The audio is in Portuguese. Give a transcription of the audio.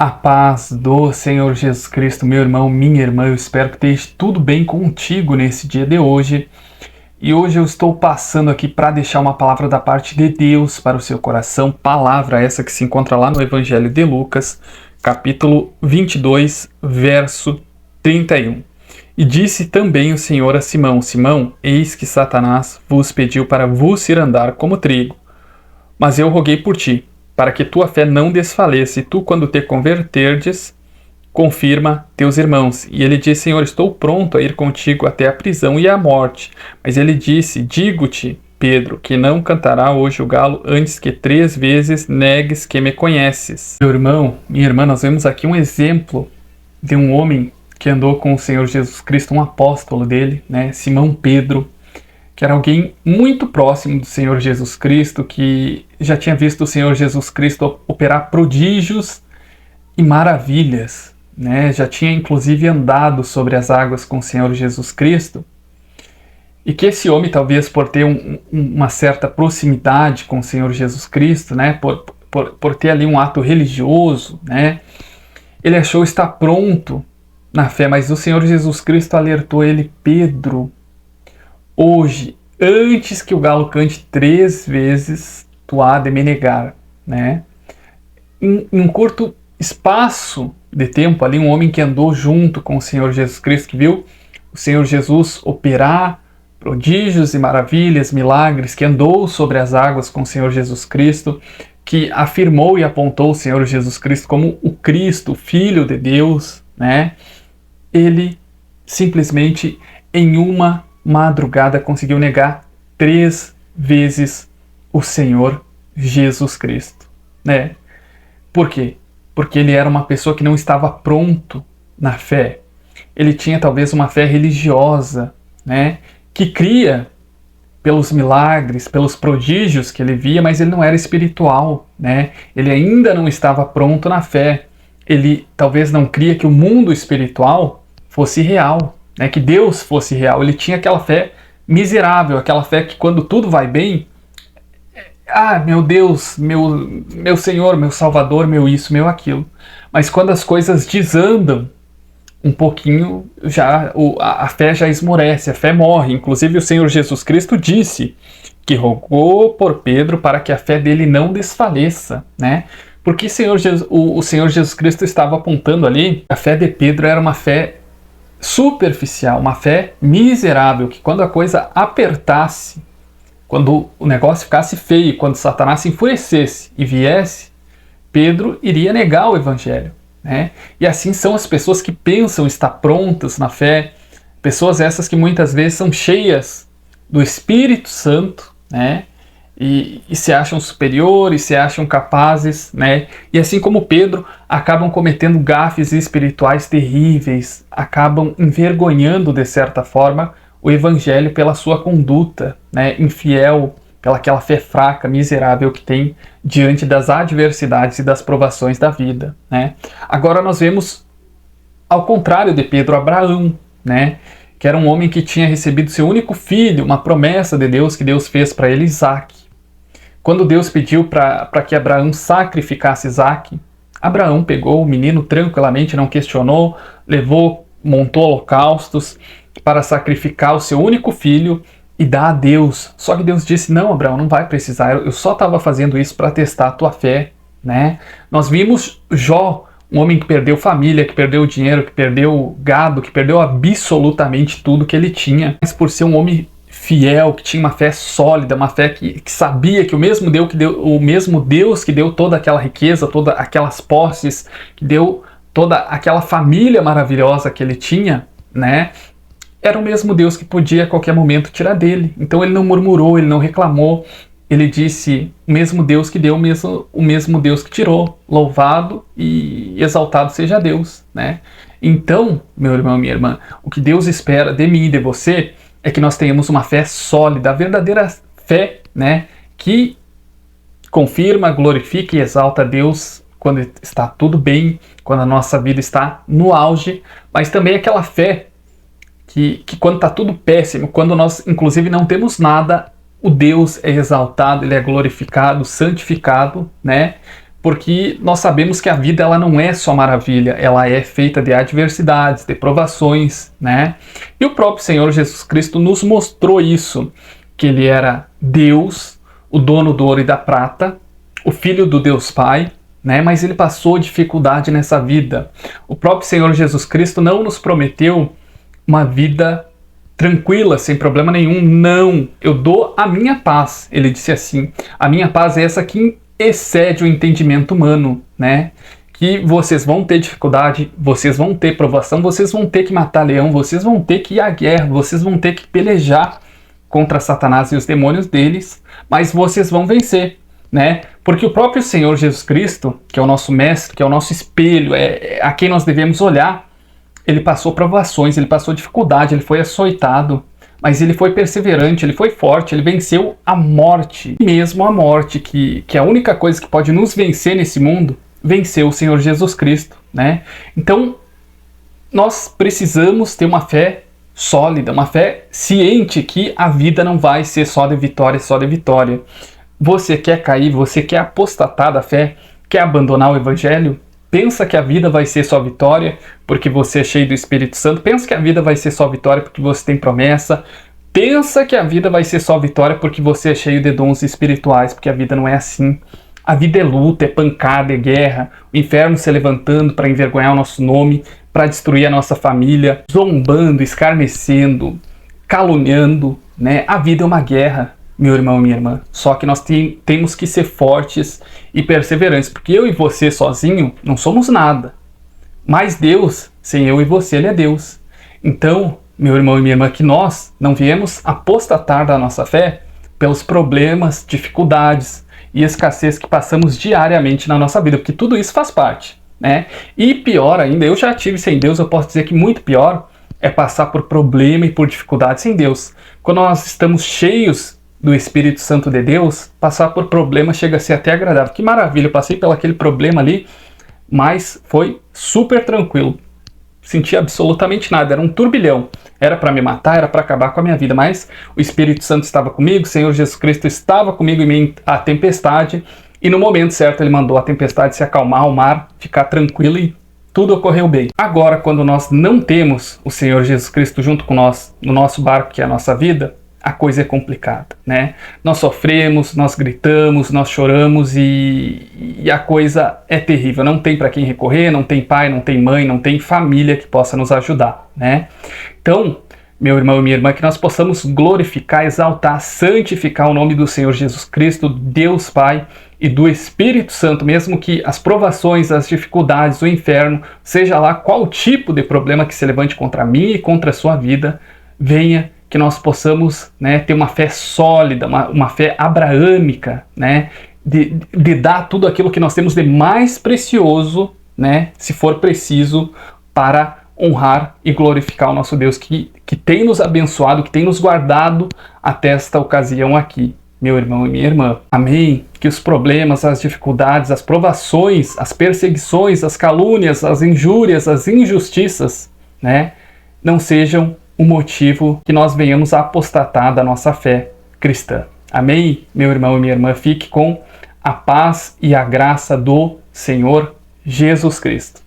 A paz do Senhor Jesus Cristo, meu irmão, minha irmã, eu espero que esteja tudo bem contigo nesse dia de hoje. E hoje eu estou passando aqui para deixar uma palavra da parte de Deus para o seu coração, palavra essa que se encontra lá no Evangelho de Lucas, capítulo 22, verso 31. E disse também o Senhor a Simão: Simão, eis que Satanás vos pediu para vos ir andar como trigo, mas eu roguei por ti, para que tua fé não desfaleça, e tu, quando te converterdes, confirma teus irmãos. E ele disse: Senhor, estou pronto a ir contigo até a prisão e a morte. Mas ele disse: digo-te, Pedro, que não cantará hoje o galo antes que 3 vezes negues que me conheces. Meu irmão, minha irmã, nós vemos aqui um exemplo de um homem que andou com o Senhor Jesus Cristo, um apóstolo dele, né, Simão Pedro, que era alguém muito próximo do Senhor Jesus Cristo, que já tinha visto o Senhor Jesus Cristo operar prodígios e maravilhas, né? Já tinha inclusive andado sobre as águas com o Senhor Jesus Cristo, e que esse homem, talvez por ter uma certa proximidade com o Senhor Jesus Cristo, né? por ter ali um ato religioso, né? Ele achou estar pronto na fé, mas o Senhor Jesus Cristo alertou ele: Pedro, hoje, antes que o galo cante 3 vezes, tu há de me negar, né? Em um curto espaço de tempo ali, um homem que andou junto com o Senhor Jesus Cristo, que viu o Senhor Jesus operar prodígios e maravilhas, milagres, que andou sobre as águas com o Senhor Jesus Cristo, que afirmou e apontou o Senhor Jesus Cristo como o Cristo, o Filho de Deus, né? Ele simplesmente, em uma madrugada, conseguiu negar 3 vezes o Senhor Jesus Cristo, né? Por quê? Porque ele era uma pessoa que não estava pronto na fé. Ele tinha talvez uma fé religiosa, né? Que cria pelos milagres, pelos prodígios que ele via, mas ele não era espiritual, né? Ele ainda não estava pronto na fé. Ele talvez não cria que o mundo espiritual fosse real, né? Que Deus fosse real. Ele tinha aquela fé miserável, aquela fé que quando tudo vai bem, meu Deus, meu Senhor, meu Salvador, meu isso, meu aquilo. Mas quando as coisas desandam um pouquinho, a fé já esmorece, a fé morre. Inclusive o Senhor Jesus Cristo disse que rogou por Pedro para que a fé dele não desfaleça, né? Porque o Senhor Jesus Cristo estava apontando ali, a fé de Pedro era uma fé superficial, uma fé miserável, que quando a coisa apertasse, quando o negócio ficasse feio, quando Satanás se enfurecesse e viesse, Pedro iria negar o Evangelho, né? E assim são as pessoas que pensam estar prontas na fé, pessoas essas que muitas vezes são cheias do Espírito Santo, né? E se acham superiores, se acham capazes, né? E assim como Pedro, acabam cometendo gafes espirituais terríveis, acabam envergonhando de certa forma o Evangelho pela sua conduta, né? Infiel, pela aquela fé fraca, miserável que tem diante das adversidades e das provações da vida, né? Agora nós vemos, ao contrário de Pedro, Abraão, né? Que era um homem que tinha recebido seu único filho, uma promessa de Deus que Deus fez para ele, Isaque. Quando Deus pediu para que Abraão sacrificasse Isaque, Abraão pegou o menino tranquilamente, não questionou, montou holocaustos para sacrificar o seu único filho e dar a Deus. Só que Deus disse: não, Abraão, não vai precisar, eu só estava fazendo isso para testar a tua fé, né? Nós vimos Jó, um homem que perdeu família, que perdeu dinheiro, que perdeu gado, que perdeu absolutamente tudo que ele tinha, mas por ser um homem fiel, que tinha uma fé sólida, uma fé que sabia que o mesmo Deus que deu toda aquela riqueza, todas aquelas posses, que deu toda aquela família maravilhosa que ele tinha, né? Era o mesmo Deus que podia a qualquer momento tirar dele. Então ele não murmurou, ele não reclamou, ele disse: o mesmo Deus que deu, o mesmo Deus que tirou, louvado e exaltado seja Deus, né? Então, meu irmão, minha irmã, o que Deus espera de mim e de você é que nós tenhamos uma fé sólida, a verdadeira fé, né, que confirma, glorifica e exalta a Deus quando está tudo bem, quando a nossa vida está no auge, mas também aquela fé que quando está tudo péssimo, quando nós inclusive não temos nada, o Deus é exaltado, ele é glorificado, santificado, né, porque nós sabemos que a vida ela não é só maravilha, ela é feita de adversidades, de provações, né? E o próprio Senhor Jesus Cristo nos mostrou isso, que ele era Deus, o dono do ouro e da prata, o Filho do Deus Pai, né? Mas ele passou dificuldade nessa vida. O próprio Senhor Jesus Cristo não nos prometeu uma vida tranquila, sem problema nenhum. Não, eu dou a minha paz. Ele disse assim, a minha paz é essa que excede o entendimento humano, né? Que vocês vão ter dificuldade, vocês vão ter provação, vocês vão ter que matar leão, vocês vão ter que ir à guerra, vocês vão ter que pelejar contra Satanás e os demônios deles, mas vocês vão vencer, né? Porque o próprio Senhor Jesus Cristo, que é o nosso mestre, que é o nosso espelho, é a quem nós devemos olhar, ele passou provações, ele passou dificuldade, ele foi açoitado, mas ele foi perseverante, ele foi forte, ele venceu a morte. Mesmo a morte, que é a única coisa que pode nos vencer nesse mundo, venceu o Senhor Jesus Cristo, né? Então, nós precisamos ter uma fé sólida, uma fé ciente que a vida não vai ser só de vitória, só de vitória. Você quer cair, você quer apostatar da fé, quer abandonar o Evangelho? Pensa que a vida vai ser só vitória porque você é cheio do Espírito Santo. Pensa que a vida vai ser só vitória porque você tem promessa. Pensa que a vida vai ser só vitória porque você é cheio de dons espirituais, porque a vida não é assim. A vida é luta, é pancada, é guerra, o inferno se levantando para envergonhar o nosso nome, para destruir a nossa família, zombando, escarnecendo, caluniando, né? A vida é uma guerra, meu irmão e minha irmã. Só que nós temos que ser fortes e perseverantes, porque eu e você sozinho não somos nada. Mas Deus, sem eu e você, Ele é Deus. Então, meu irmão e minha irmã, que nós não viemos apostatar da nossa fé pelos problemas, dificuldades e escassez que passamos diariamente na nossa vida, porque tudo isso faz parte, né? E pior ainda, eu já tive sem Deus, eu posso dizer que muito pior é passar por problema e por dificuldade sem Deus. Quando nós estamos cheios do Espírito Santo de Deus, passar por problema chega a ser até agradável. Que maravilha, eu passei pelo aquele problema ali, mas foi super tranquilo. Senti absolutamente nada, era um turbilhão. Era para me matar, era para acabar com a minha vida, mas o Espírito Santo estava comigo, o Senhor Jesus Cristo estava comigo em meio à tempestade, e no momento certo Ele mandou a tempestade se acalmar, o mar ficar tranquilo e tudo ocorreu bem. Agora, quando nós não temos o Senhor Jesus Cristo junto com nós, no nosso barco, que é a nossa vida, a coisa é complicada, né? Nós sofremos, nós gritamos, nós choramos e a coisa é terrível. Não tem para quem recorrer, não tem pai, não tem mãe, não tem família que possa nos ajudar, né? Então, meu irmão e minha irmã, que nós possamos glorificar, exaltar, santificar o nome do Senhor Jesus Cristo, Deus Pai e do Espírito Santo, mesmo que as provações, as dificuldades, o inferno, seja lá qual tipo de problema que se levante contra mim e contra a sua vida, venha, que nós possamos, né, ter uma fé sólida, uma fé abraâmica, né, de dar tudo aquilo que nós temos de mais precioso, né, se for preciso, para honrar e glorificar o nosso Deus que tem nos abençoado, que tem nos guardado até esta ocasião aqui, meu irmão e minha irmã. Amém? Que os problemas, as dificuldades, as provações, as perseguições, as calúnias, as injúrias, as injustiças, né, não sejam o motivo que nós venhamos a apostatar da nossa fé cristã. Amém? Meu irmão e minha irmã, fique com a paz e a graça do Senhor Jesus Cristo.